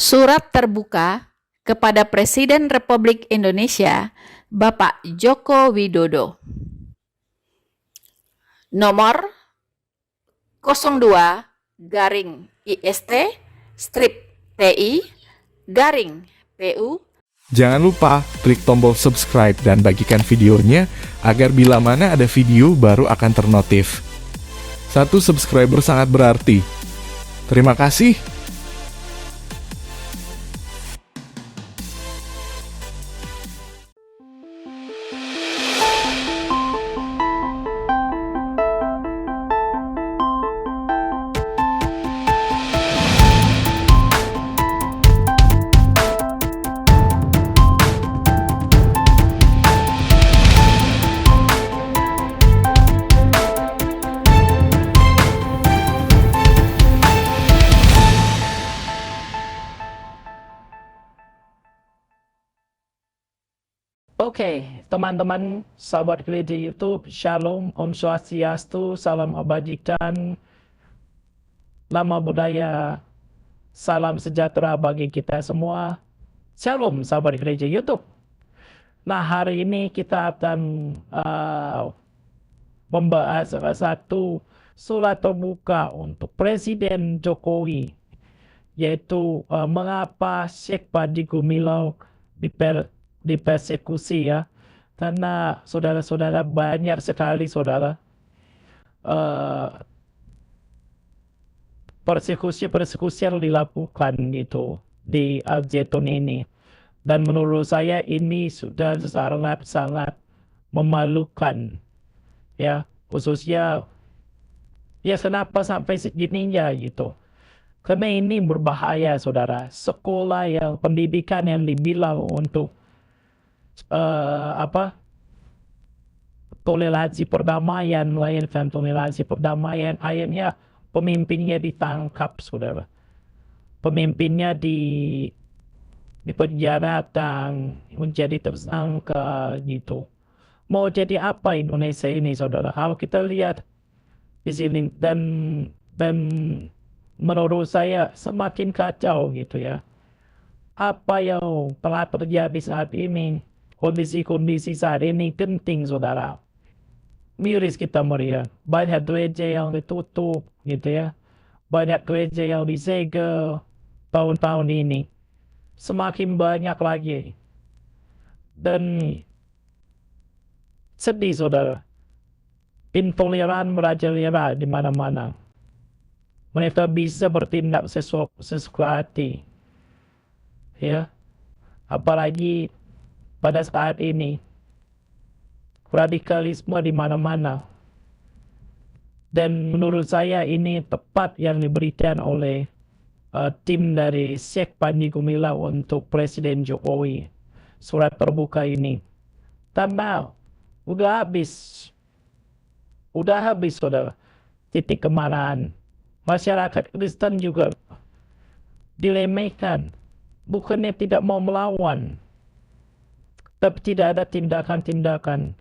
Surat terbuka kepada Presiden Republik Indonesia Bapak Joko Widodo. Nomor 02 garing IST strip TI garing PU. Jangan lupa klik tombol subscribe dan bagikan videonya agar bila mana ada video baru akan ternotif. Satu subscriber sangat berarti. Terima kasih. Oke, teman-teman, sahabat gereja YouTube, Shalom, Om Swastiastu, Salam Kebajikan, Nama Budaya, Salam Sejahtera bagi kita semua. Shalom, sahabat gereja YouTube. Nah, hari ini kita akan membahas salah satu surat terbuka untuk Presiden Jokowi, yaitu mengapa Syekh Panji Gumilang dipersekusi ya, karena saudara-saudara banyak sekali saudara persekusi yang dilakukan gitu di Al Zaitun ini, dan menurut saya ini sudah sangat memalukan ya, khususnya ya kenapa sampai segininya gitu. Karena ini berbahaya saudara, sekolah yang pendidikan yang dibilang untuk toleransi perdamaian, melahirkan toleransi perdamaian, akhirnya pemimpinnya ditangkap saudara, pemimpinnya dipenjara dan menjadi tersangka gitu. Mau jadi apa Indonesia ini saudara? Kalau kita lihat di sini, dan menurut saya semakin kacau gitu ya. Apa yang telah terjadi saat ini, kondisi-kondisi saat ini genting saudara. Miris kita melihat banyak gereja yang ditutup gitu ya, banyak gereja yang disegel tahun-tahun ini, semakin banyak lagi, dan sedih saudara, intoleran merajalela di mana-mana. Mereka bisa bertindak sesuka hati ya, apalagi pada saat ini radikalisme di mana-mana. Dan menurut saya ini tepat yang diberikan oleh tim dari Syekh Panji Gumilang untuk Presiden Jokowi, surat terbuka ini. Karena udah habis saudara titik kemarahan. Masyarakat Kristen juga dilemehkan, bukannya tidak mau melawan, tapi tidak ada tindakan-tindakan,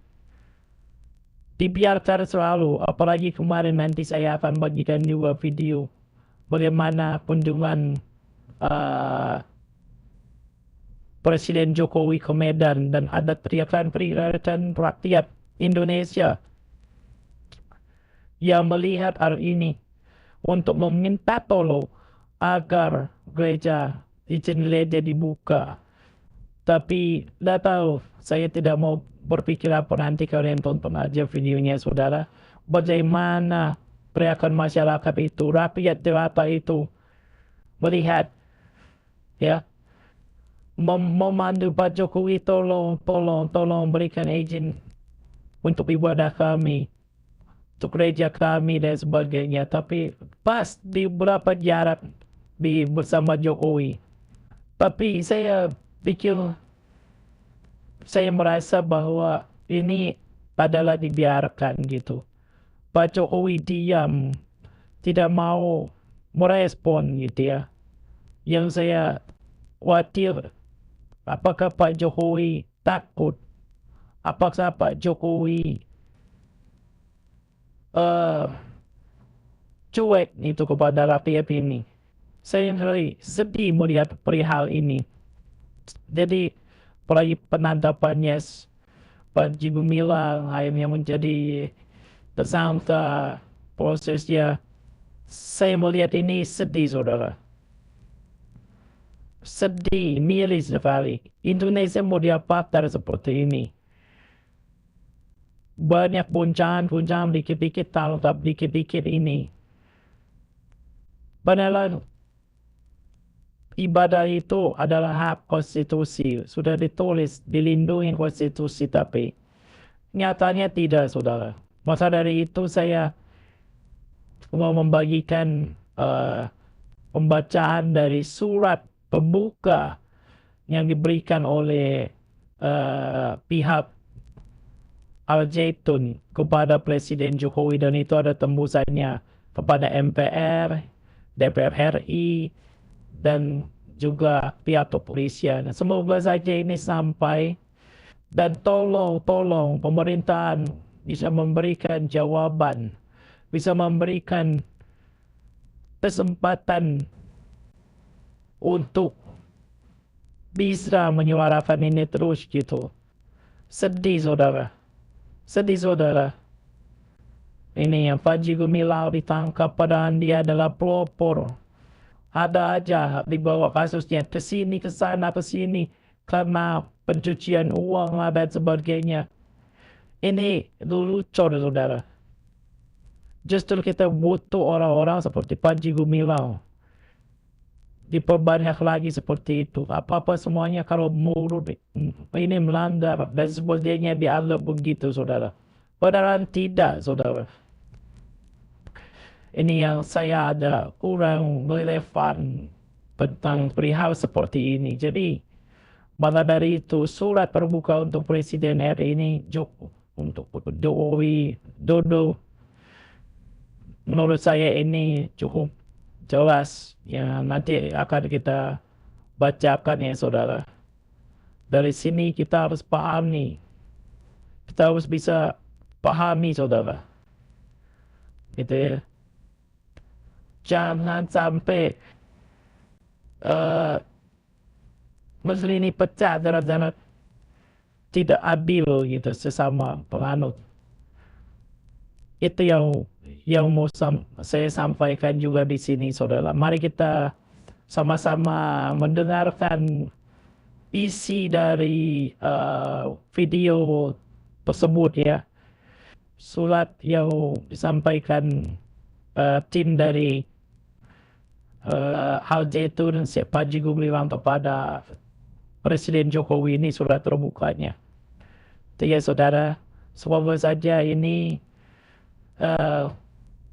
dibiarkan selalu. Apalagi kemarin, nanti saya akan bagikan juga video bagaimana kunjungan Presiden Jokowi ke Medan, dan ada teriakan-teriakan rakyat Indonesia yang melihat hal ini untuk meminta tolong agar izin gereja dibuka. Tapi tidak tahu, saya tidak mau berpikir apa, nanti kalian tonton aja videonya saudara, bagaimana teriakan masyarakat itu, rakyat jelata itu melihat ya, memandu Pak Jokowi, tolong berikan izin untuk ibadah kami, untuk gereja kami dan sebagainya. Tapi pas di beberapa jarak bersama Jokowi, tapi saya pikir, saya merasa bahwa ini adalah dibiarkan gitu. Pak Jokowi diam, tidak mau merespon gitu ya. Yang saya khawatir, apakah Pak Jokowi takut, apakah Pak Jokowi cuek itu kepada rakyat ini. Saya sedih melihat perihal ini. Jadi penangkapannya Panji Gumilang yang menjadi tersangka, prosesnya, saya melihat ini sedih, saudara. Sedih, miris sekali. Indonesia mau diapakan seperti ini? Banyak guncangan dikit-dikit, tangkap dikit-dikit ini. Padahal ibadah itu adalah hak konstitusi. Sudah ditulis, dilindungi konstitusi, tapi nyatanya tidak, saudara. Maka dari itu saya mau membagikan pembacaan dari surat pembuka yang diberikan oleh pihak Al-Zaitun kepada Presiden Jokowi, dan itu ada tembusannya kepada MPR, DPR RI, dan juga pihak kepolisian. Semoga saja ini sampai, dan tolong pemerintahan bisa memberikan jawaban, bisa memberikan kesempatan untuk bisa menyuarakan ini terus gitu. Sedih, saudara. Sedih, saudara. Ini yang Panji Gumilang ditangkap padahal dia adalah pelopor. Ada aja dibawa kasusnya ke sini, ke sana, ke sini karena pencucian uang dan sebagainya. Ini lucu, saudara. Justru kita butuh orang-orang seperti Panji Gumilang. Diperbanyak lagi seperti itu. Apa-apa semuanya kalau murut ini melanggar dan sebagainya dianggap begitu, saudara. Padahal tidak, saudara. Ini yang saya ada kurang relevan tentang perihal seperti ini. Jadi, maka dari itu surat terbuka untuk Presiden RI ini untuk Jokowi Dodo, menurut saya ini cukup jelas. Ya, nanti akan kita bacakan ya, saudara. Dari sini kita harus pahami. Kita harus bisa pahami, saudara. Gitu ya. Jangan sampai mesin ini pecah karena tidak adil gitu sesama penganut. Itu yang mau saya sampaikan juga di sini, saudara. Mari kita sama-sama mendengarkan isi dari video tersebut ya. Surat yang disampaikan tim dari Al-Zaitun dan Panji Gumilang kepada Presiden Jokowi, ini surat terbukanya. Itu ya, saudara. Semoga saja ini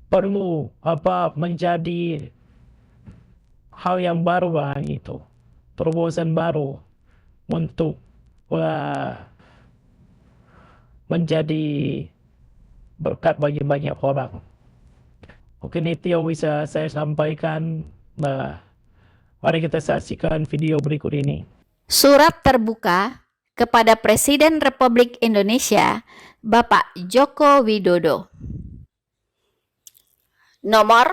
perlu menjadi hal yang baru itu, terobosan baru untuk menjadi berkat bagi banyak orang. Mungkin itu yang bisa saya sampaikan. Mari kita saksikan video berikut ini. Surat terbuka kepada Presiden Republik Indonesia Bapak Joko Widodo. Nomor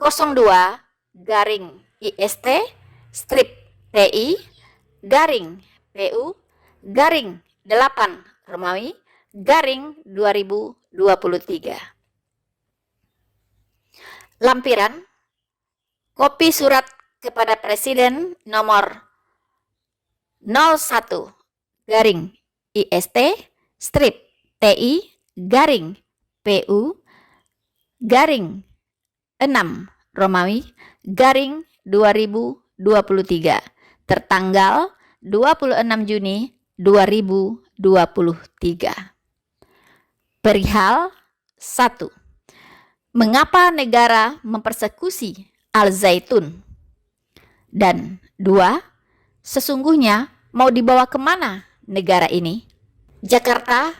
02-IST strip TI garing PU garing 8 Romawi garing 2023. Lampiran kopi surat kepada Presiden nomor 01-IST strip TI garing PU garing 6 Romawi garing 2023 tertanggal 26 Juni 2023. Perihal 1. Mengapa negara mempersekusi Al-Zaitun? Dan 2. Sesungguhnya mau dibawa kemana negara ini? Jakarta,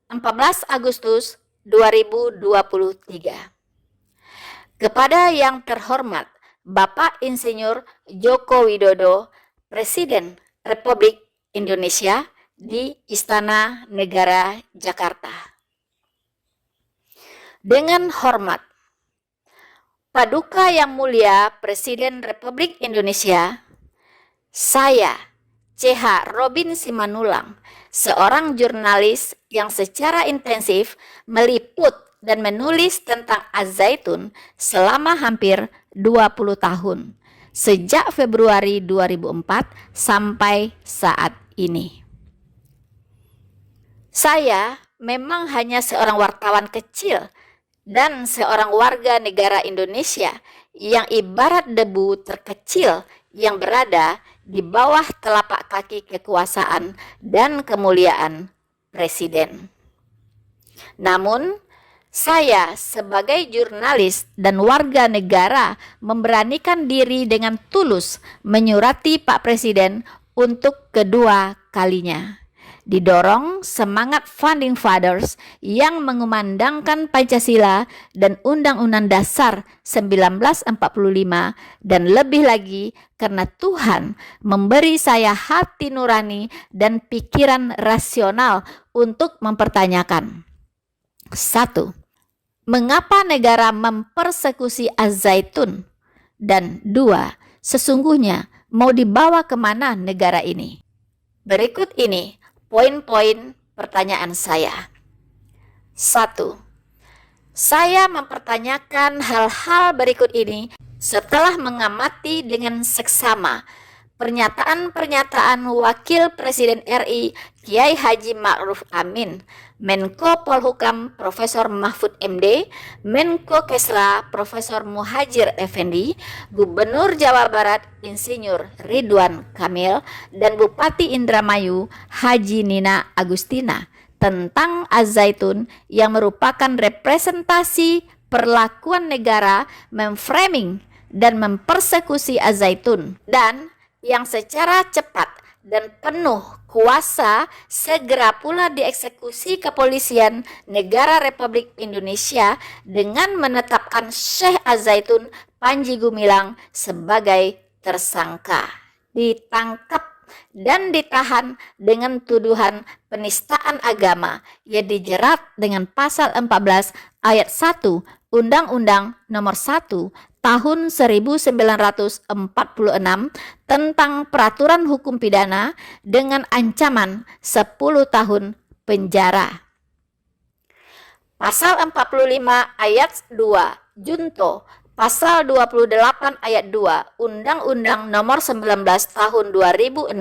14 Agustus 2023. Kepada yang terhormat Bapak Insinyur Joko Widodo, Presiden Republik Indonesia di Istana Negara Jakarta. Dengan hormat, Paduka Yang Mulia Presiden Republik Indonesia, saya, CH Robin Simanulang, seorang jurnalis yang secara intensif meliput dan menulis tentang Az-Zaitun selama hampir 20 tahun, sejak Februari 2004 sampai saat ini. Saya memang hanya seorang wartawan kecil dan seorang warga negara Indonesia yang ibarat debu terkecil yang berada di bawah telapak kaki kekuasaan dan kemuliaan Presiden. Namun, saya sebagai jurnalis dan warga negara memberanikan diri dengan tulus menyurati Pak Presiden untuk kedua kalinya. Didorong semangat Founding Fathers yang mengumandangkan Pancasila dan Undang-Undang Dasar 1945, dan lebih lagi karena Tuhan memberi saya hati nurani dan pikiran rasional untuk mempertanyakan. 1. Mengapa negara mempersekusi Az-Zaitun? Dan 2. Sesungguhnya mau dibawa kemana negara ini? Berikut ini poin-poin pertanyaan saya. 1. Saya mempertanyakan hal-hal berikut ini setelah mengamati dengan seksama pernyataan-pernyataan Wakil Presiden RI Kiai Haji Ma'ruf Amin, Menko Polhukam Profesor Mahfud MD, Menko Kesra Profesor Muhajir Effendi, Gubernur Jawa Barat Insinyur Ridwan Kamil, dan Bupati Indramayu Haji Nina Agustina tentang Az-Zaitun yang merupakan representasi perlakuan negara memframing dan mempersekusi Az-Zaitun, dan yang secara cepat dan penuh kuasa segera pula dieksekusi kepolisian negara Republik Indonesia dengan menetapkan Syekh Az-Zaitun Panji Gumilang sebagai tersangka, ditangkap dan ditahan dengan tuduhan penistaan agama yang dijerat dengan pasal 14 ayat 1 Undang-Undang Nomor 1 Tahun 1946 tentang Peraturan Hukum Pidana dengan ancaman 10 tahun penjara. Pasal 45 ayat 2 Junto Pasal 28 ayat 2 Undang-Undang Nomor 19 Tahun 2016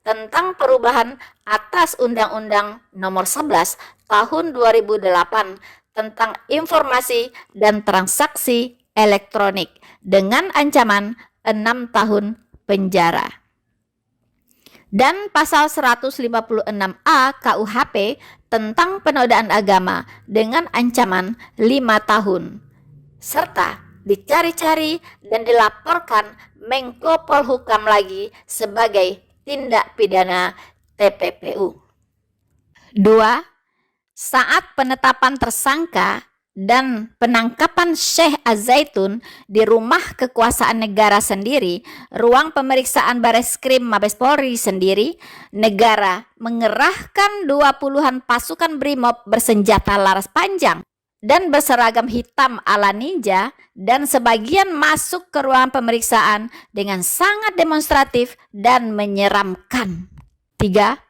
tentang perubahan atas Undang-Undang Nomor 11 Tahun 2008 tentang informasi dan transaksi elektronik dengan ancaman 6 tahun penjara. Dan pasal 156A KUHP tentang penodaan agama dengan ancaman 5 tahun. Serta dicari-cari dan dilaporkan Menko Polhukam lagi sebagai tindak pidana TPPU. 2. Saat penetapan tersangka dan penangkapan Syekh Az-Zaitun di rumah kekuasaan negara sendiri, ruang pemeriksaan Bareskrim Mabes Polri sendiri, negara mengerahkan 20-an pasukan BRIMOB bersenjata laras panjang dan berseragam hitam ala ninja, dan sebagian masuk ke ruang pemeriksaan dengan sangat demonstratif dan menyeramkan. 3.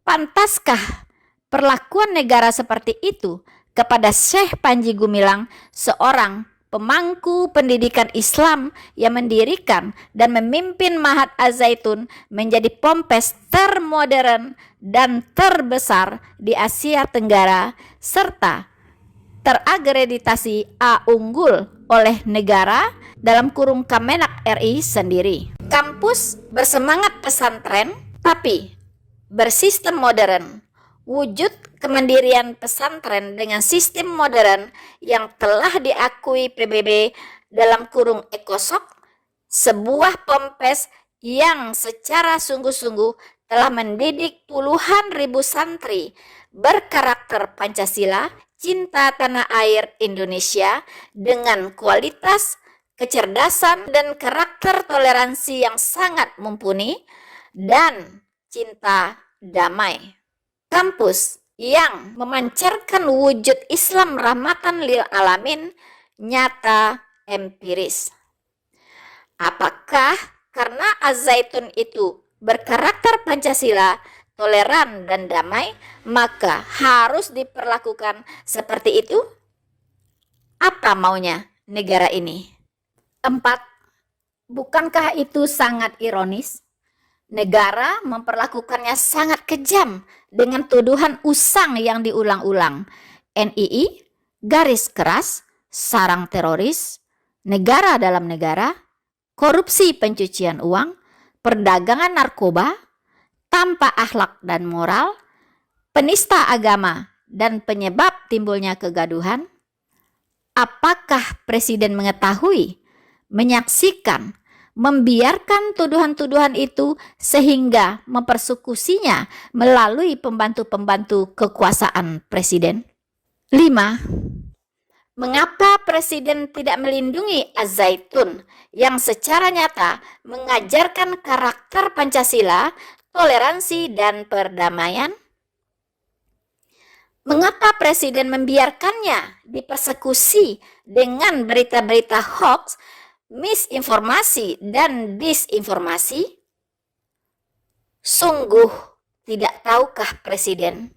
Pantaskah perlakuan negara seperti itu kepada Syekh Panji Gumilang, seorang pemangku pendidikan Islam yang mendirikan dan memimpin Mahat Az-Zaitun menjadi pompes termodern dan terbesar di Asia Tenggara, serta teragreditasi A unggul oleh negara dalam kurung Kemenak RI sendiri. Kampus bersemangat pesantren tapi bersistem modern. Wujud kemandirian pesantren dengan sistem modern yang telah diakui PBB dalam kurung ECOSOC, sebuah pompes yang secara sungguh-sungguh telah mendidik puluhan ribu santri berkarakter Pancasila, cinta tanah air Indonesia dengan kualitas, kecerdasan, dan karakter toleransi yang sangat mumpuni dan cinta damai. Kampus yang memancarkan wujud Islam rahmatan lil alamin nyata empiris. Apakah karena Az-Zaitun itu berkarakter Pancasila, toleran dan damai, maka harus diperlakukan seperti itu? Apa maunya negara ini? 4. Bukankah itu sangat ironis? Negara memperlakukannya sangat kejam dengan tuduhan usang yang diulang-ulang. NII, garis keras, sarang teroris, negara dalam negara, korupsi pencucian uang, perdagangan narkoba, tanpa akhlak dan moral, penista agama, dan penyebab timbulnya kegaduhan. Apakah Presiden mengetahui, menyaksikan, membiarkan tuduhan-tuduhan itu sehingga mempersekusinya melalui pembantu-pembantu kekuasaan Presiden? 5. Mengapa Presiden tidak melindungi Az-Zaitun yang secara nyata mengajarkan karakter Pancasila, toleransi, dan perdamaian? Mengapa Presiden membiarkannya dipersekusi dengan berita-berita hoax, misinformasi, dan disinformasi? Sungguh tidak tahukah Presiden?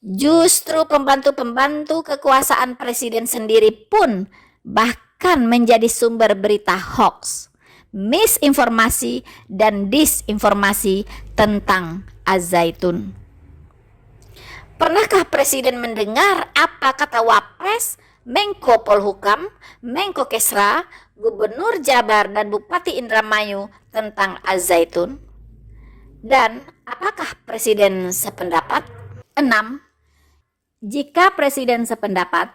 Justru pembantu-pembantu kekuasaan Presiden sendiri pun bahkan menjadi sumber berita hoax, misinformasi, dan disinformasi tentang Az-Zaitun. Pernahkah Presiden mendengar apa kata Wapres, Menko Polhukam, Menko Kesra, Gubernur Jabar, dan Bupati Indramayu tentang Az-Zaitun? Dan apakah Presiden sependapat? 6. Jika Presiden sependapat,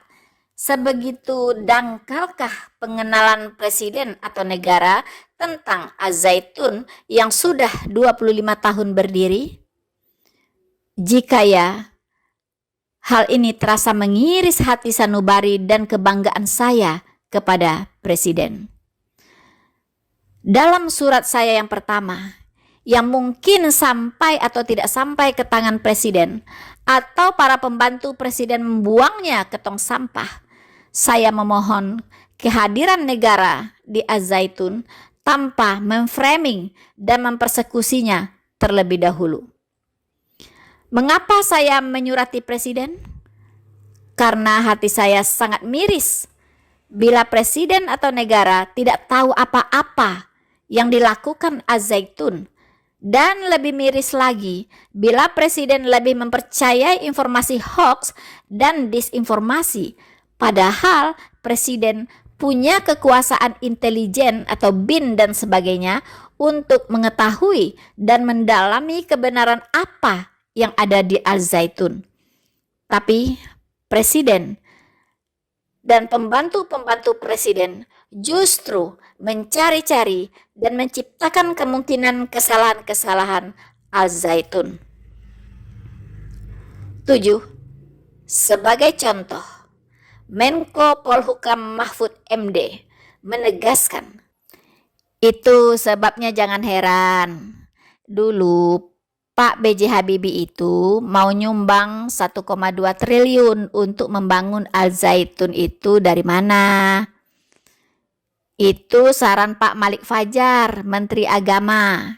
sebegitu dangkalkah pengenalan Presiden atau negara tentang Az-Zaitun yang sudah 25 tahun berdiri? Jika ya, hal ini terasa mengiris hati sanubari dan kebanggaan saya kepada Presiden. Dalam surat saya yang pertama, yang mungkin sampai atau tidak sampai ke tangan Presiden, atau para pembantu Presiden membuangnya ke tong sampah, saya memohon kehadiran negara di Az-Zaitun tanpa memframing dan mempersekusinya terlebih dahulu. Mengapa saya menyurati Presiden? Karena hati saya sangat miris bila Presiden atau negara tidak tahu apa-apa yang dilakukan Az-Zaitun. Dan lebih miris lagi bila Presiden lebih mempercayai informasi hoax dan disinformasi, padahal Presiden punya kekuasaan intelijen atau BIN dan sebagainya untuk mengetahui dan mendalami kebenaran apa yang ada di Az-Zaitun. Tapi Presiden dan pembantu-pembantu Presiden justru mencari-cari dan menciptakan kemungkinan kesalahan-kesalahan Az-Zaitun. 7. Sebagai contoh, Menko Polhukam Mahfud MD menegaskan, itu sebabnya jangan heran. Dulu Pak B.J. Habibie itu mau nyumbang 1,2 triliun untuk membangun Az-Zaitun itu dari mana? Itu saran Pak Malik Fajar, Menteri Agama.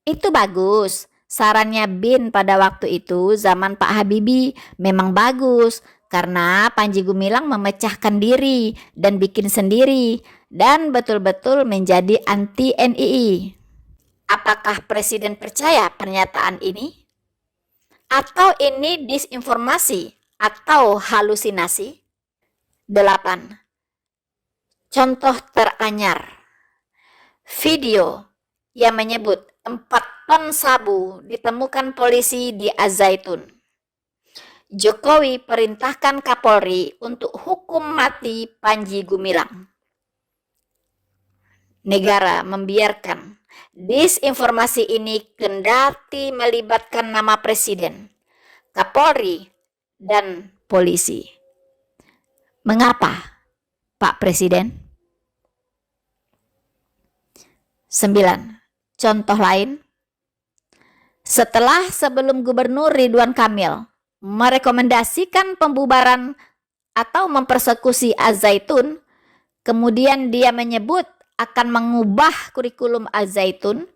Itu bagus. Sarannya BIN pada waktu itu zaman Pak Habibie memang bagus karena Panji Gumilang memecahkan diri dan bikin sendiri dan betul-betul menjadi anti NII. Apakah Presiden percaya pernyataan ini? Atau ini disinformasi atau halusinasi? 8. Contoh teranyar, video yang menyebut 4 ton sabu ditemukan polisi di Az-Zaitun. Jokowi perintahkan Kapolri untuk hukum mati Panji Gumilang. Negara membiarkan disinformasi ini kendati melibatkan nama Presiden, Kapolri, dan polisi. Mengapa, Pak Presiden? 9. Contoh lain, setelah sebelum Gubernur Ridwan Kamil merekomendasikan pembubaran atau mempersekusi Az-Zaitun, Kemudian dia menyebut akan mengubah kurikulum Al-Zaitun.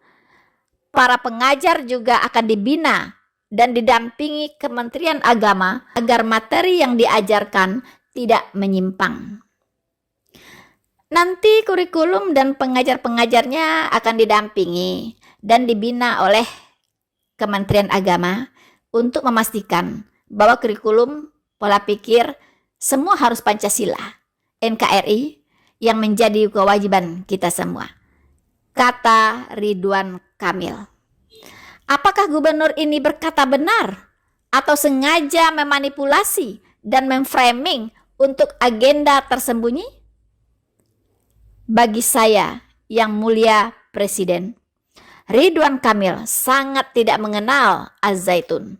Para pengajar juga akan dibina dan didampingi Kementerian Agama agar materi yang diajarkan tidak menyimpang. Nanti kurikulum dan pengajar-pengajarnya akan didampingi dan dibina oleh Kementerian Agama untuk memastikan bahwa kurikulum, pola pikir, semua harus Pancasila, NKRI, yang menjadi kewajiban kita semua. Kata Ridwan Kamil. Apakah gubernur ini berkata benar atau sengaja memanipulasi dan memframing untuk agenda tersembunyi? Bagi saya, yang mulia Presiden, Ridwan Kamil sangat tidak mengenal Al-Zaitun.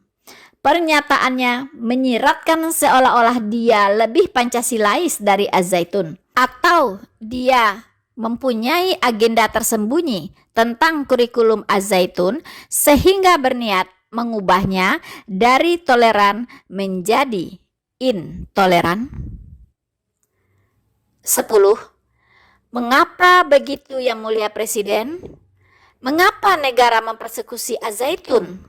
Pernyataannya menyiratkan seolah-olah dia lebih Pancasilais dari Al-Zaitun, atau dia mempunyai agenda tersembunyi tentang kurikulum Al-Zaitun sehingga berniat mengubahnya dari toleran menjadi intoleran. 10. Mengapa begitu, yang mulia Presiden? Mengapa negara mempersekusi Al-Zaitun?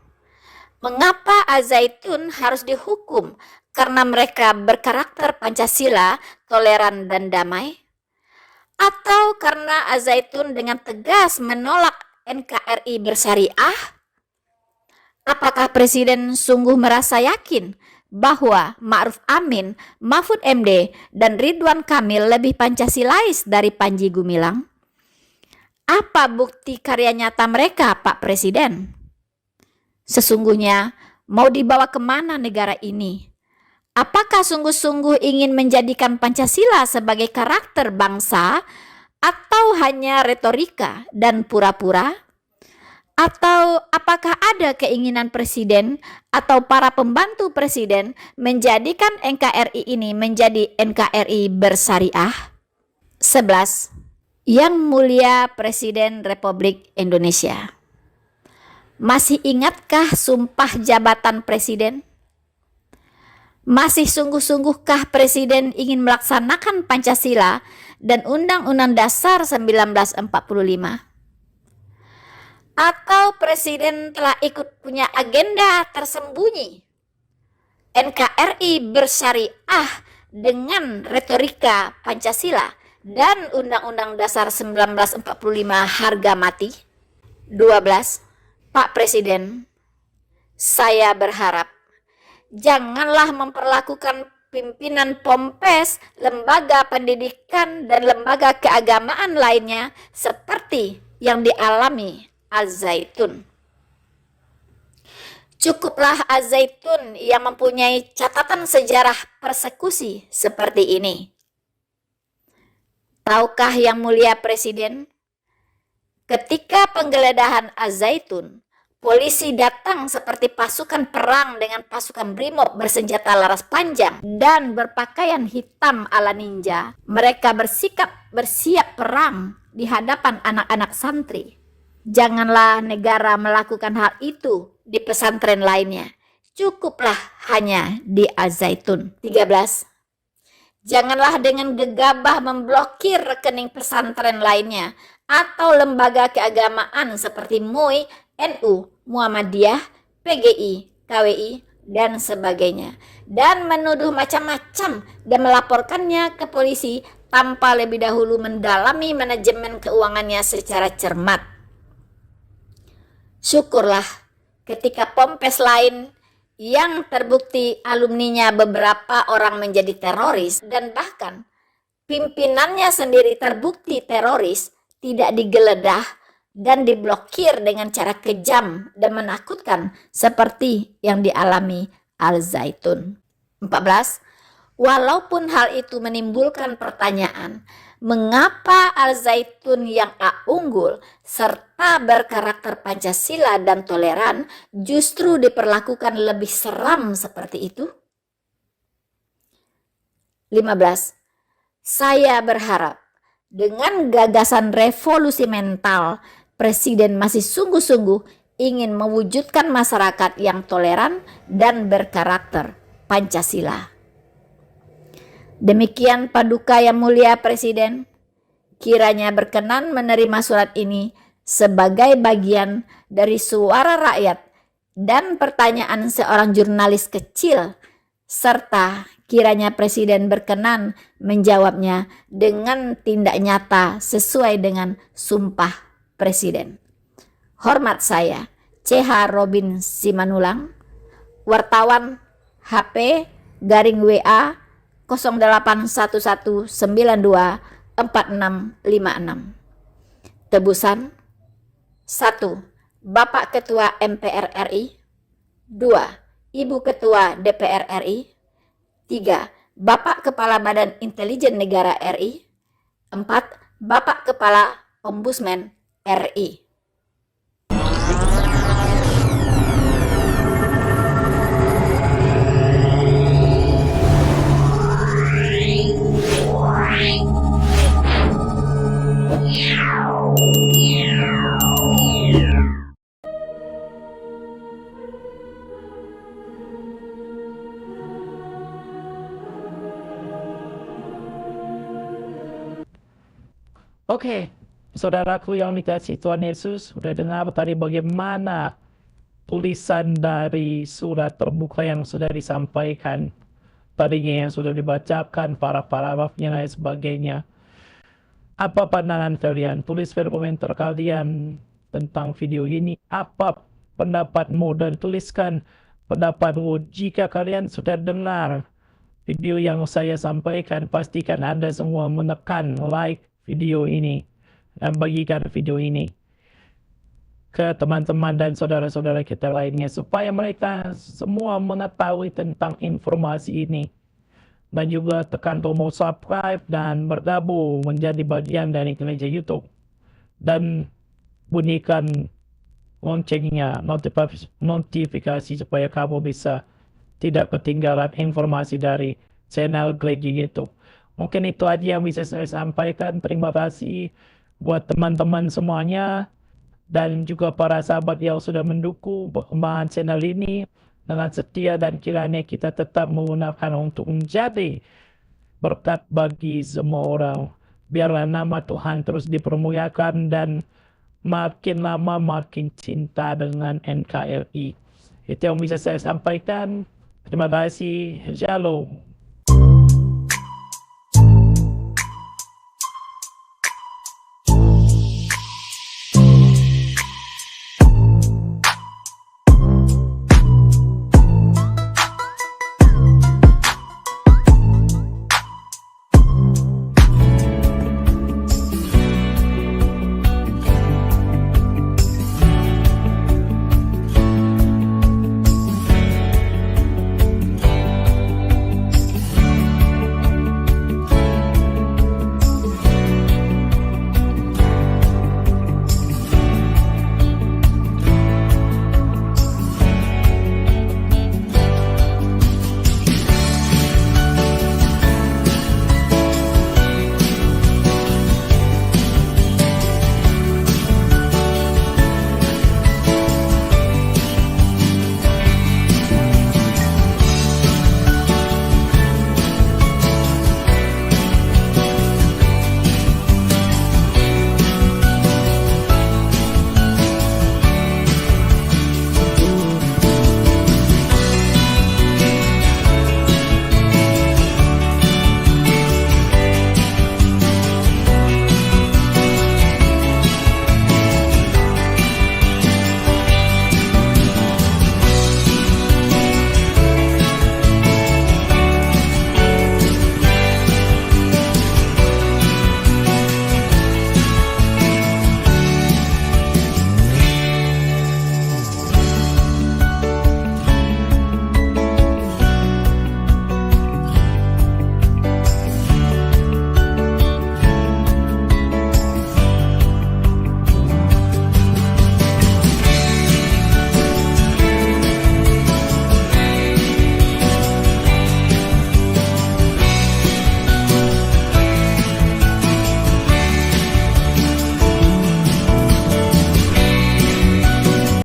Mengapa Al-Zaitun harus dihukum karena mereka berkarakter Pancasila, toleran dan damai? Atau karena Al-Zaitun dengan tegas menolak NKRI bersyariah? Apakah Presiden sungguh merasa yakin bahwa Ma'ruf Amin, Mahfud MD, dan Ridwan Kamil lebih Pancasilais dari Panji Gumilang? Apa bukti karya nyata mereka, Pak Presiden? Sesungguhnya mau dibawa kemana negara ini? Apakah sungguh-sungguh ingin menjadikan Pancasila sebagai karakter bangsa atau hanya retorika dan pura-pura? Atau apakah ada keinginan Presiden atau para pembantu Presiden menjadikan NKRI ini menjadi NKRI bersyariah? 11. Yang mulia Presiden Republik Indonesia, masih ingatkah sumpah jabatan Presiden? Masih sungguh-sungguhkah Presiden ingin melaksanakan Pancasila dan Undang-Undang Dasar 1945? Atau Presiden telah ikut punya agenda tersembunyi NKRI bersyariah dengan retorika Pancasila dan Undang-Undang Dasar 1945 harga mati? 12. Pak Presiden, saya berharap janganlah memperlakukan pimpinan Pompes, lembaga pendidikan dan lembaga keagamaan lainnya seperti yang dialami Al-Zaitun. Cukuplah Al-Zaitun yang mempunyai catatan sejarah persekusi seperti ini. Tahukah yang mulia Presiden, ketika penggeledahan Al-Zaitun, polisi datang seperti pasukan perang dengan pasukan brimob bersenjata laras panjang dan berpakaian hitam ala ninja. Mereka bersiap perang di hadapan anak-anak santri. Janganlah negara melakukan hal itu di pesantren lainnya. Cukuplah hanya di Al-Zaitun. 13. Janganlah dengan gegabah memblokir rekening pesantren lainnya atau lembaga keagamaan seperti MUI, NU, Muhammadiyah, PGI, KWI, dan sebagainya, dan menuduh macam-macam dan melaporkannya ke polisi tanpa lebih dahulu mendalami manajemen keuangannya secara cermat. Syukurlah ketika Pompes lain yang terbukti alumninya beberapa orang menjadi teroris dan bahkan pimpinannya sendiri terbukti teroris tidak digeledah dan diblokir dengan cara kejam dan menakutkan seperti yang dialami Al-Zaitun. 14. Walaupun hal itu menimbulkan pertanyaan, mengapa Al-Zaitun yang unggul serta berkarakter Pancasila dan toleran justru diperlakukan lebih seram seperti itu? 15. Saya berharap dengan gagasan revolusi mental, Presiden masih sungguh-sungguh ingin mewujudkan masyarakat yang toleran dan berkarakter Pancasila. Demikian Paduka Yang Mulia Presiden, kiranya berkenan menerima surat ini sebagai bagian dari suara rakyat dan pertanyaan seorang jurnalis kecil, serta kiranya Presiden berkenan menjawabnya dengan tindak nyata sesuai dengan sumpah Presiden. Hormat saya, CH Robin Simanulang, wartawan HP garing WA 0811924656. Tebusan 1. Bapak Ketua MPR RI. 2. Ibu Ketua DPR RI. 3. Bapak Kepala Badan Intelijen Negara RI. 4. Bapak Kepala Ombudsman RI. Oke, saudaraku yang dikasihi Tuhan Yesus, sudah dengar tadi bagaimana tulisan dari surat terbuka yang sudah disampaikan tadinya, yang sudah dibacakan para paragrafnya dan sebagainya. Apa pandangan kalian? Tulis komentar kalian tentang video ini. Apa pendapatmu, dan tuliskan pendapatmu. Jika kalian sudah dengar video yang saya sampaikan, pastikan Anda semua menekan like video ini dan bagikan video ini ke teman-teman dan saudara-saudara kita lainnya supaya mereka semua mengetahui tentang informasi ini, dan juga tekan tombol subscribe dan bergabung menjadi bagian dari gereja YouTube, dan bunyikan loncengnya, notifikasi supaya kamu bisa tidak ketinggalan informasi dari channel gereja YouTube. Mungkin itu aja yang bisa saya sampaikan. Terima kasih buat teman-teman semuanya dan juga para sahabat yang sudah mendukung perkembangan channel ini dengan setia, dan kiranya kita tetap menggunakan untuk menjadi berkat bagi semua orang. Biarlah nama Tuhan terus dipermuliakan dan makin lama makin cinta dengan NKRI. Itu yang bisa saya sampaikan. Terima kasih. Shalom.